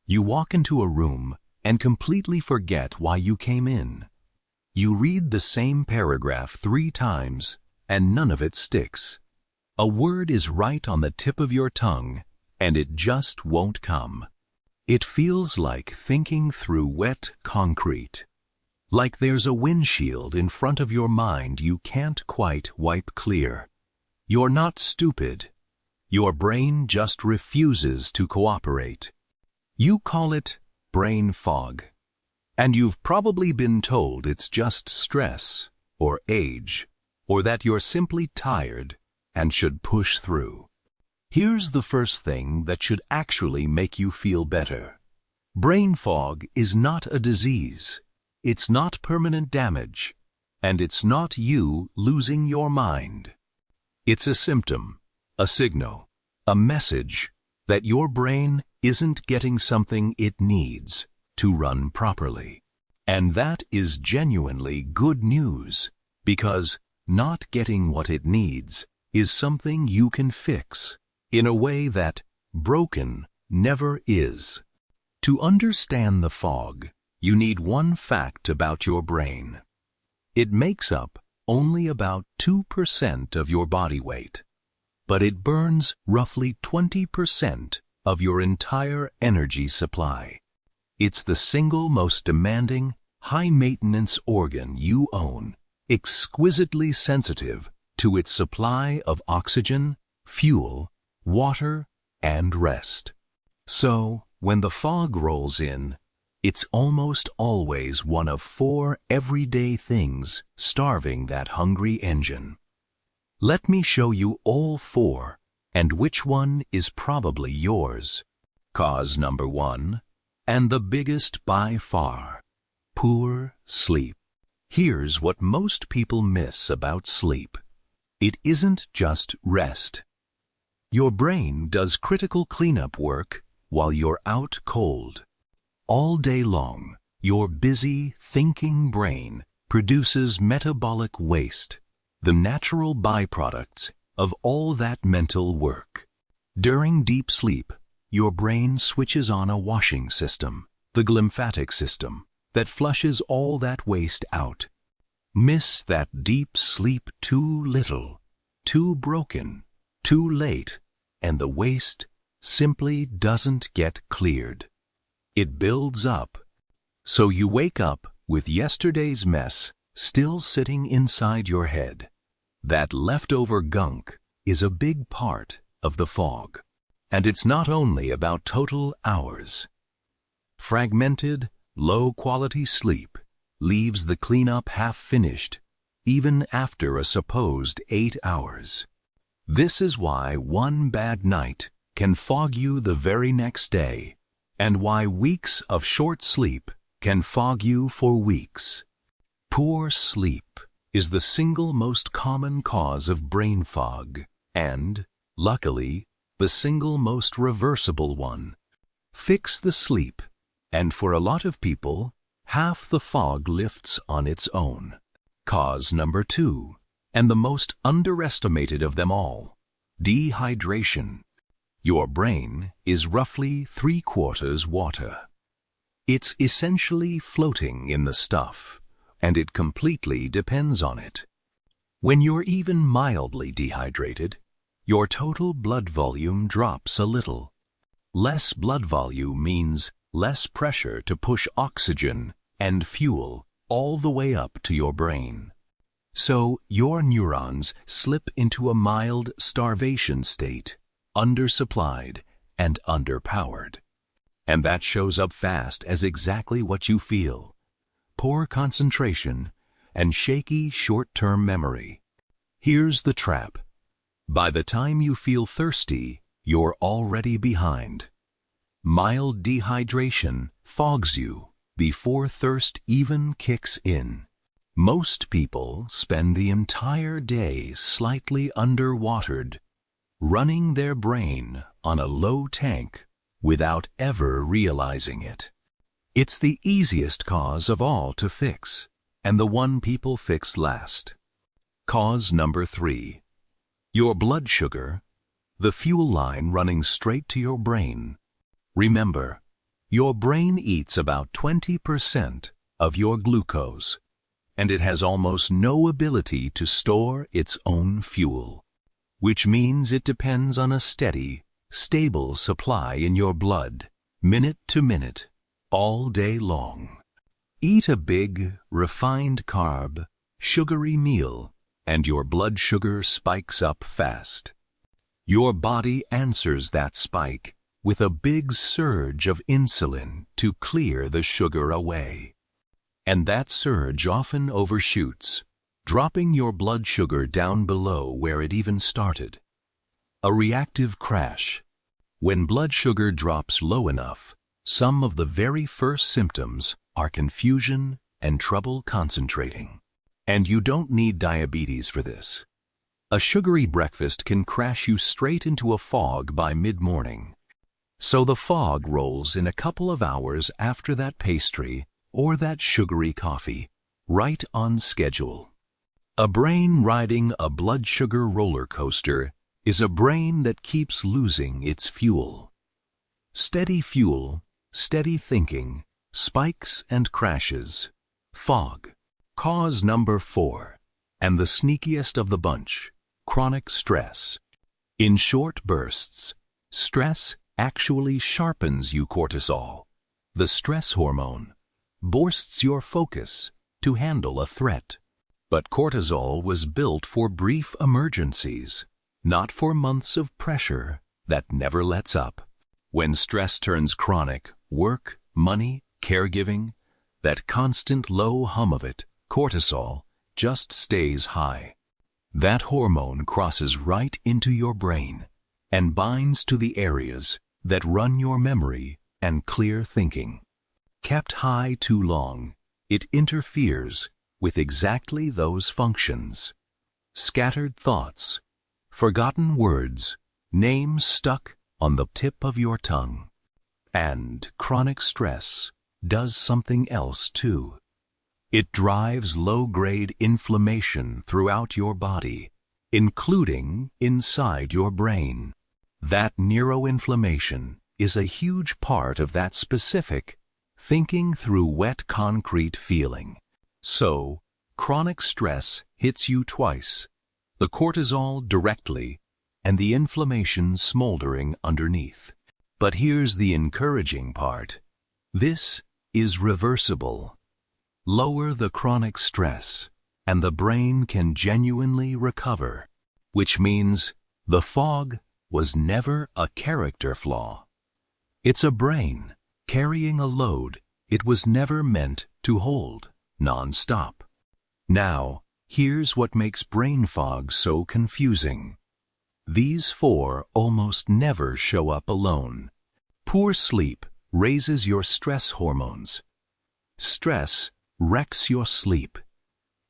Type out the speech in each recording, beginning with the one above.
You walk into a room and completely forget why you came in. You read the same paragraph 3 times and none of it sticks. A word is right on the tip of your tongue and it just won't come. It feels like thinking through wet concrete. Like there's a windshield in front of your mind you can't quite wipe clear. You're not stupid. Your brain just refuses to cooperate. You call it brain fog. And you've probably been told it's just stress, or age, or that you're simply tired and should push through. Here's the first thing that should actually make you feel better. Brain fog is not a disease. It's not permanent damage, and it's not you losing your mind. It's a symptom, a signal, a message that your brain isn't getting something it needs to run properly. And that is genuinely good news, because not getting what it needs is something you can fix in a way that broken never is. To understand the fog, you need one fact about your brain. It makes up only about 2% of your body weight, but it burns roughly 20% of your entire energy supply. It's the single most demanding, high-maintenance organ you own, exquisitely sensitive to its supply of oxygen, fuel, water, and rest. So, when the fog rolls in, it's almost always one of 4 everyday things starving that hungry engine. Let me show you all 4 and which one is probably yours. Cause number 1, and the biggest by far: poor sleep. Here's what most people miss about sleep. It isn't just rest. Your brain does critical cleanup work while you're out cold. All day long, your busy, thinking brain produces metabolic waste, the natural byproducts of all that mental work. During deep sleep, your brain switches on a washing system, the glymphatic system, that flushes all that waste out. Miss that deep sleep too little, too broken, too late, and the waste simply doesn't get cleared. It builds up. So you wake up with yesterday's mess still sitting inside your head. That leftover gunk is a big part of the fog. And it's not only about total hours. Fragmented, low-quality sleep leaves the cleanup half-finished, even after a supposed 8 hours. This is why one bad night can fog you the very next day, and why weeks of short sleep can fog you for weeks. Poor sleep is the single most common cause of brain fog, and, luckily, the single most reversible one. Fix the sleep, and for a lot of people, half the fog lifts on its own. Cause number 2, and the most underestimated of them all: dehydration. Your brain is roughly 3/4 water. It's essentially floating in the stuff, and it completely depends on it. When you're even mildly dehydrated, your total blood volume drops a little. Less blood volume means less pressure to push oxygen and fuel all the way up to your brain. So your neurons slip into a mild starvation state, undersupplied and underpowered. And that shows up fast as exactly what you feel: poor concentration and shaky short-term memory. Here's the trap. By the time you feel thirsty, you're already behind. Mild dehydration fogs you before thirst even kicks in. Most people spend the entire day slightly underwatered, running their brain on a low tank without ever realizing it. It's the easiest cause of all to fix, and the one people fix last. Cause number 3. Your blood sugar, the fuel line running straight to your brain. Remember, Your brain eats about 20% of your glucose, and it has almost no ability to store its own fuel, which means it depends on a steady, stable supply in your blood, minute to minute, all day long. Eat a big, refined carb, sugary meal, and your blood sugar spikes up fast. Your body answers that spike with a big surge of insulin to clear the sugar away. And that surge often overshoots, dropping your blood sugar down below where it even started. A reactive crash. When blood sugar drops low enough, some of the very first symptoms are confusion and trouble concentrating. And you don't need diabetes for this. A sugary breakfast can crash you straight into a fog by mid-morning. So the fog rolls in a couple of hours after that pastry or that sugary coffee, right on schedule. A brain riding a blood sugar roller coaster is a brain that keeps losing its fuel. Steady fuel, steady thinking, spikes and crashes. Fog. Cause number 4, and the sneakiest of the bunch, chronic stress. In short bursts, stress actually sharpens you. Cortisol, the stress hormone, boosts your focus to handle a threat. But cortisol was built for brief emergencies, not for months of pressure that never lets up. When stress turns chronic, work, money, caregiving, that constant low hum of it, cortisol, just stays high. That hormone crosses right into your brain and binds to the areas that run your memory and clear thinking. Kept high too long, it interferes with exactly those functions. Scattered thoughts, forgotten words, names stuck on the tip of your tongue. And chronic stress does something else too. It drives low-grade inflammation throughout your body, including inside your brain. That neuroinflammation is a huge part of that specific thinking through wet concrete feeling. So, chronic stress hits you twice, the cortisol directly and the inflammation smoldering underneath. But here's the encouraging part. This is reversible. Lower the chronic stress, and the brain can genuinely recover, which means the fog was never a character flaw. It's a brain carrying a load it was never meant to hold, non-stop. Now, here's what makes brain fog so confusing. These 4 almost never show up alone. Poor sleep raises your stress hormones. Stress wrecks your sleep.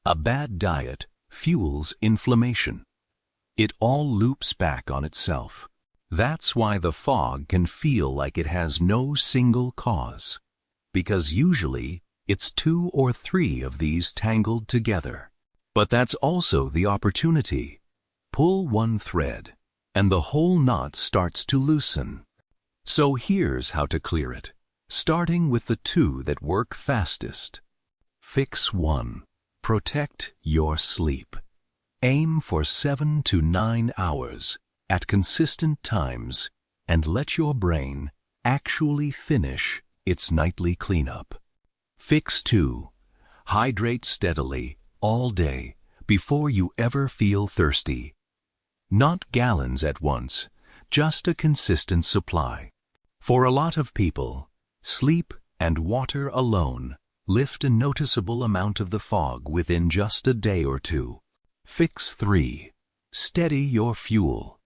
A bad diet fuels inflammation. It all loops back on itself. That's why the fog can feel like it has no single cause, because usually it's 2 or 3 of these tangled together. But that's also the opportunity. Pull one thread, and the whole knot starts to loosen. So here's how to clear it, starting with the 2 that work fastest. Fix 1. Protect your sleep. Aim for 7 to 9 hours at consistent times and let your brain actually finish its nightly cleanup. Fix 2. Hydrate steadily all day before you ever feel thirsty. Not gallons at once, just a consistent supply. For a lot of people, sleep and water alone lift a noticeable amount of the fog within just a day or 2. Fix 3. Steady your fuel.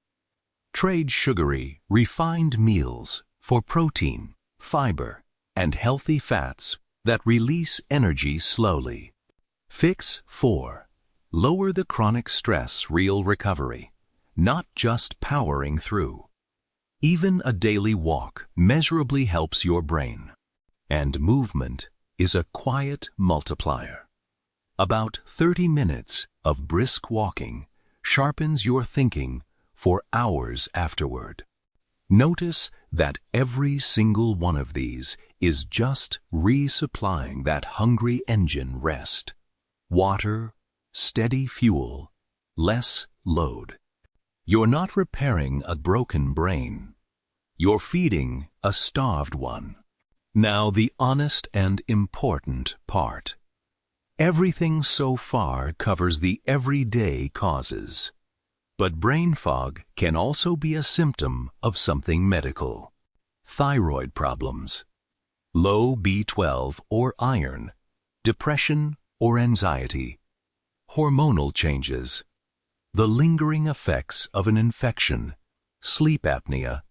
Trade sugary, refined meals for protein, fiber, and healthy fats that release energy slowly. Fix 4. Lower the chronic stress. Real recovery, not just powering through. Even a daily walk measurably helps your brain. And movement is a quiet multiplier. About 30 minutes of brisk walking sharpens your thinking for hours afterward. Notice that every single one of these is just resupplying that hungry engine rest. Water, steady fuel, less load. You're not repairing a broken brain. You're feeding a starved one. Now the honest and important part. Everything so far covers the everyday causes. But brain fog can also be a symptom of something medical. Thyroid problems, low B12 or iron, depression or anxiety, hormonal changes, the lingering effects of an infection, sleep apnea,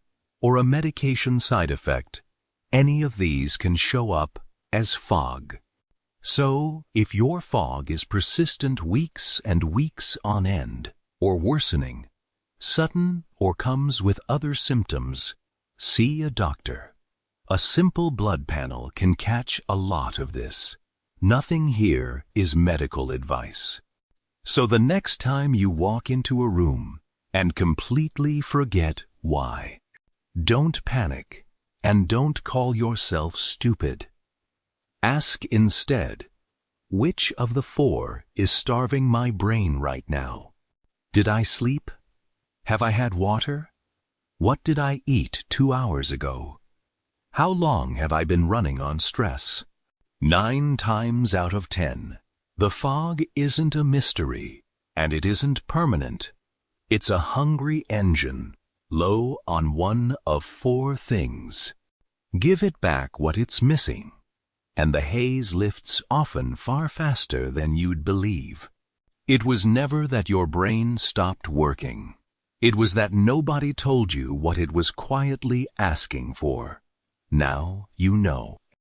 or a medication side effect. Any of these can show up as fog. So, if your fog is persistent weeks and weeks on end, or worsening, sudden or comes with other symptoms, see a doctor. A simple blood panel can catch a lot of this. Nothing here is medical advice. So the next time you walk into a room and completely forget why, don't panic and don't call yourself stupid. Ask instead, which of the four is starving my brain right now? Did I sleep? Have I had water? What did I eat 2 hours ago? How long have I been running on stress? 9 times out of 10, the fog isn't a mystery, and it isn't permanent. It's a hungry engine, low on one of 4 things. Give it back what it's missing, and the haze lifts often far faster than you'd believe. It was never that your brain stopped working. It was that nobody told you what it was quietly asking for. Now you know.